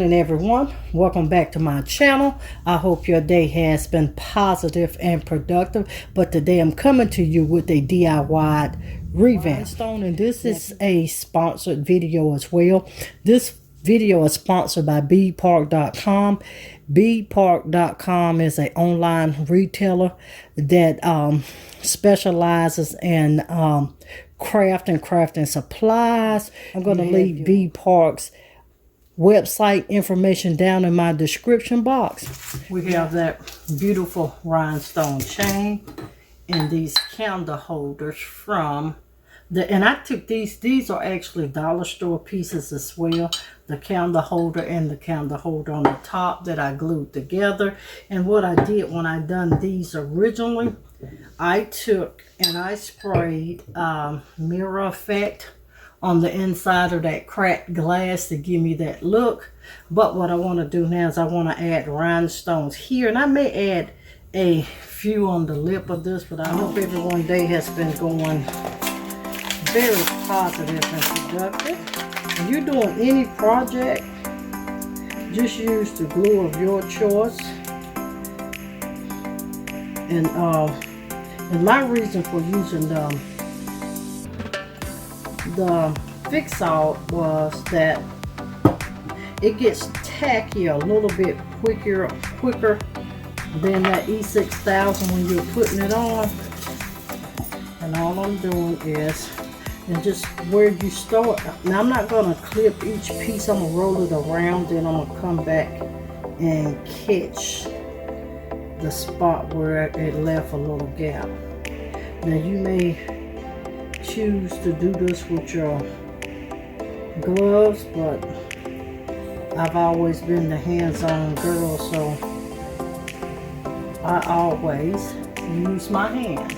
morning, everyone. Welcome back to my channel. I hope your day has been positive and productive. But today I'm coming to you with a DIY revamp. And this is a sponsored video as well. This video is sponsored by beadpark.com. Beadpark.com is an online retailer that specializes in crafting supplies. I'm going to leave Beadpark's website information down in my description box. We have that beautiful rhinestone chain and these candle holders from and I took these are actually dollar store pieces as well. The candle holder and the candle holder on the top that I glued together. And what I did when I done these originally, I took and I sprayed mirror effect on the inside of that cracked glass to give me that look. But what I want to do now is I want to add rhinestones here, and I may add a few on the lip of this, but I hope everyone's day has been going very positive and productive. If you're doing any project, just use the glue of your choice. And my reason for using the fix-all was that it gets tacky a little bit quicker than that E6000 when you're putting it on. And all I'm doing is, and just where you start. Now I'm not going to clip each piece. I'm going to roll it around, then I'm going to come back and catch the spot where it left a little gap. Now you may choose to do this with your gloves, but I've always been the hands-on girl, so I always use my hand.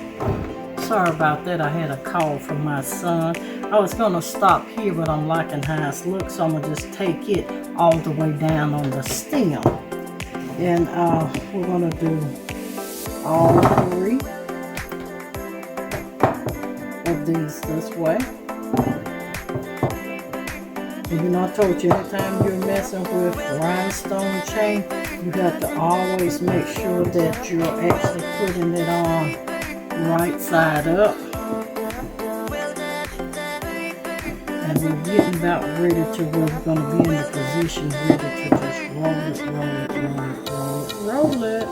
Sorry about that, I had a call from my son. I was gonna stop here, but I'm liking how it looks, so I'm gonna just take it all the way down on the stem. And we're gonna do all three of these this way. And you know, I told you, anytime you're messing with rhinestone chain, you have to always make sure that you're actually putting it on right side up. And we're getting about ready to where we're going to be in the position ready to just roll it.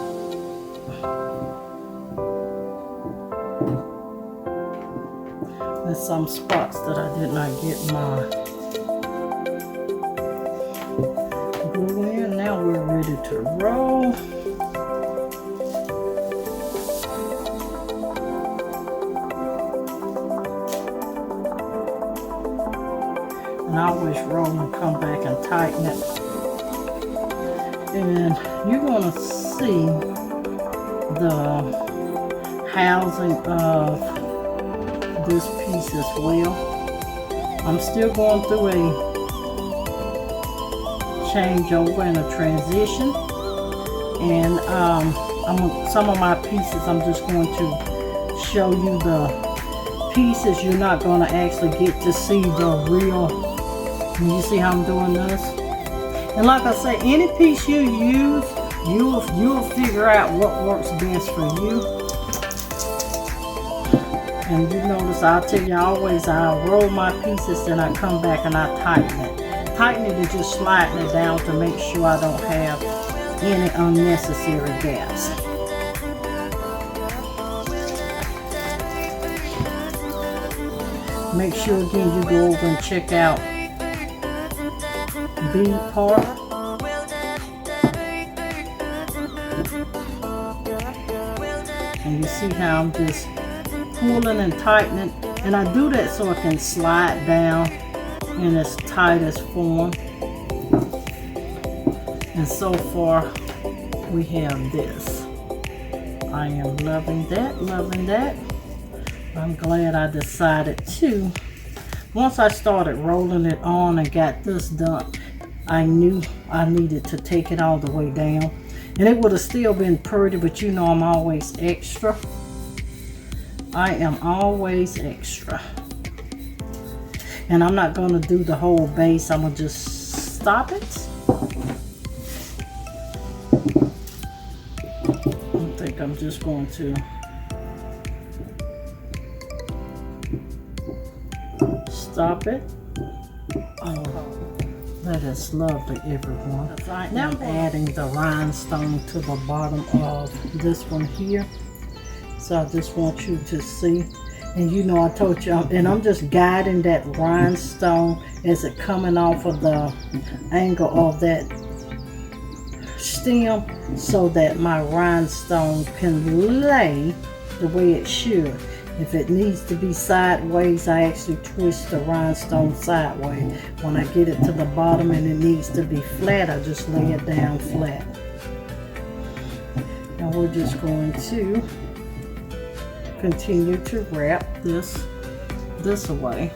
There's some spots that I did not get my glue in. Now we're ready to roll. And I always roll and come back and tighten it. And you're going to see the housing of this piece as well. I'm still going through a changeover and a transition, and some of my pieces I'm just going to show you the pieces. You're not going to actually get to see the real. You see how I'm doing this? And like I say, any piece you use, you'll figure out what works best for you. And you notice, I'll tell you always, I'll roll my pieces, then I come back and I tighten it. Tighten it is just sliding it down to make sure I don't have any unnecessary gaps. Make sure again you go over and check out Beadpark. And you see how I'm just pulling and tightening, and I do that so it can slide down in its tightest form. And so far we have this. I am loving that. I'm glad I decided to. Once I started rolling it on and got this done, I knew I needed to take it all the way down. And it would have still been pretty, but you know I'm always extra. I am always extra. And I'm not going to do the whole base. I'm going to just stop it think I'm just going to stop it. That is lovely, everyone. Now I'm adding the rhinestone to the bottom of this one here. So I just want you to see. And you know, I told you, and I'm just guiding that rhinestone as it coming off of the angle of that stem so that my rhinestone can lay the way it should. If it needs to be sideways, I actually twist the rhinestone sideways. When I get it to the bottom and it needs to be flat, I just lay it down flat. Now we're just going to continue to wrap this away.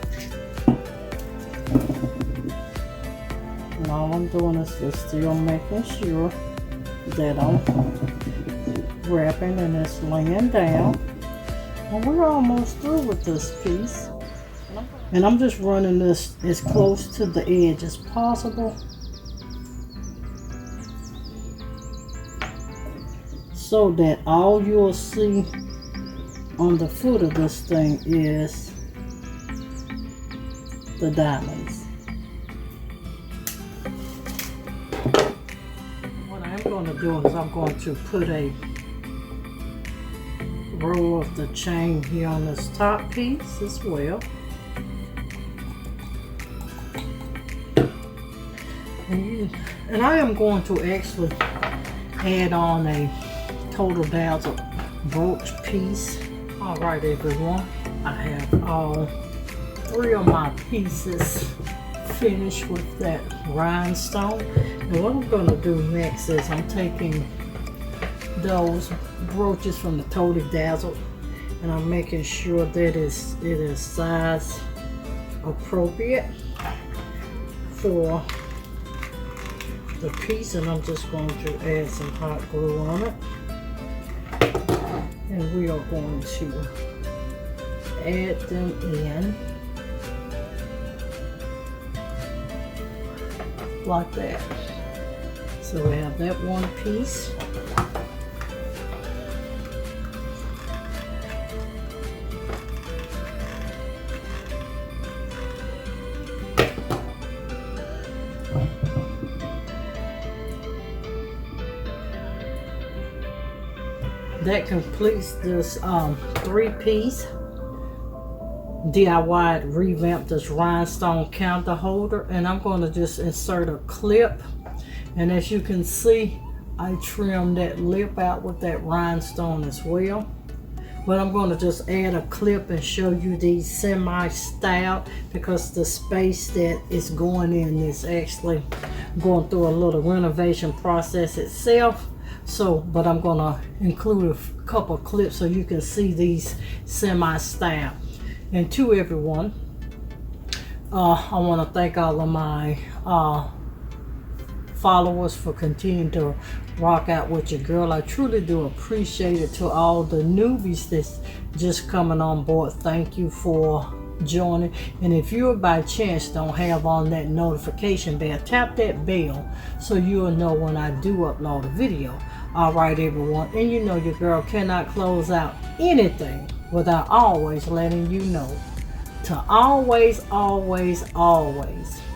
And all I'm doing is just still making sure that I'm wrapping and it's laying down. And we're almost through with this piece. And I'm just running this as close to the edge as possible, so that all you'll see on the foot of this thing is the diamonds. What I'm going to do is I'm going to put a row of the chain here on this top piece as well. And I am going to actually add on a total dazzle brooch piece. All right, everyone, I have all 3 of my pieces finished with that rhinestone. And what I'm going to do next is I'm taking those brooches from the Total Dazzle and I'm making sure that it is size appropriate for the piece, and I'm just going to add some hot glue on it, and we are going to add them in like that. So we have that one piece. That completes this 3-piece DIY revamped this rhinestone candle holder, and I'm going to just insert a clip, and as you can see I trimmed that lip out with that rhinestone as well. But I'm going to just add a clip and show you these semi-styled, because the space that is going in is actually going through a little renovation process itself. So, but I'm going to include a couple of clips so you can see these semi-styled. And to everyone, I want to thank all of my followers for continuing to rock out with your girl. I truly do appreciate it. To all the newbies that's just coming on board, thank you for joining. And if you by chance don't have on that notification bell, tap that bell so you'll know when I do upload a video. All right, everyone, and you know your girl cannot close out anything without always letting you know to always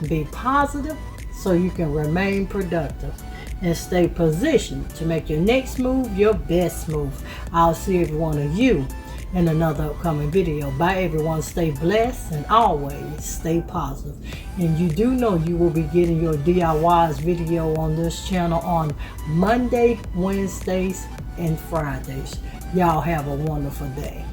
be positive so you can remain productive and stay positioned to make your next move your best move. I'll see every one of you in another upcoming video. Bye, everyone. Stay blessed and always stay positive. And you do know you will be getting your DIYs video on this channel on Monday, Wednesdays, and Fridays. Y'all have a wonderful day.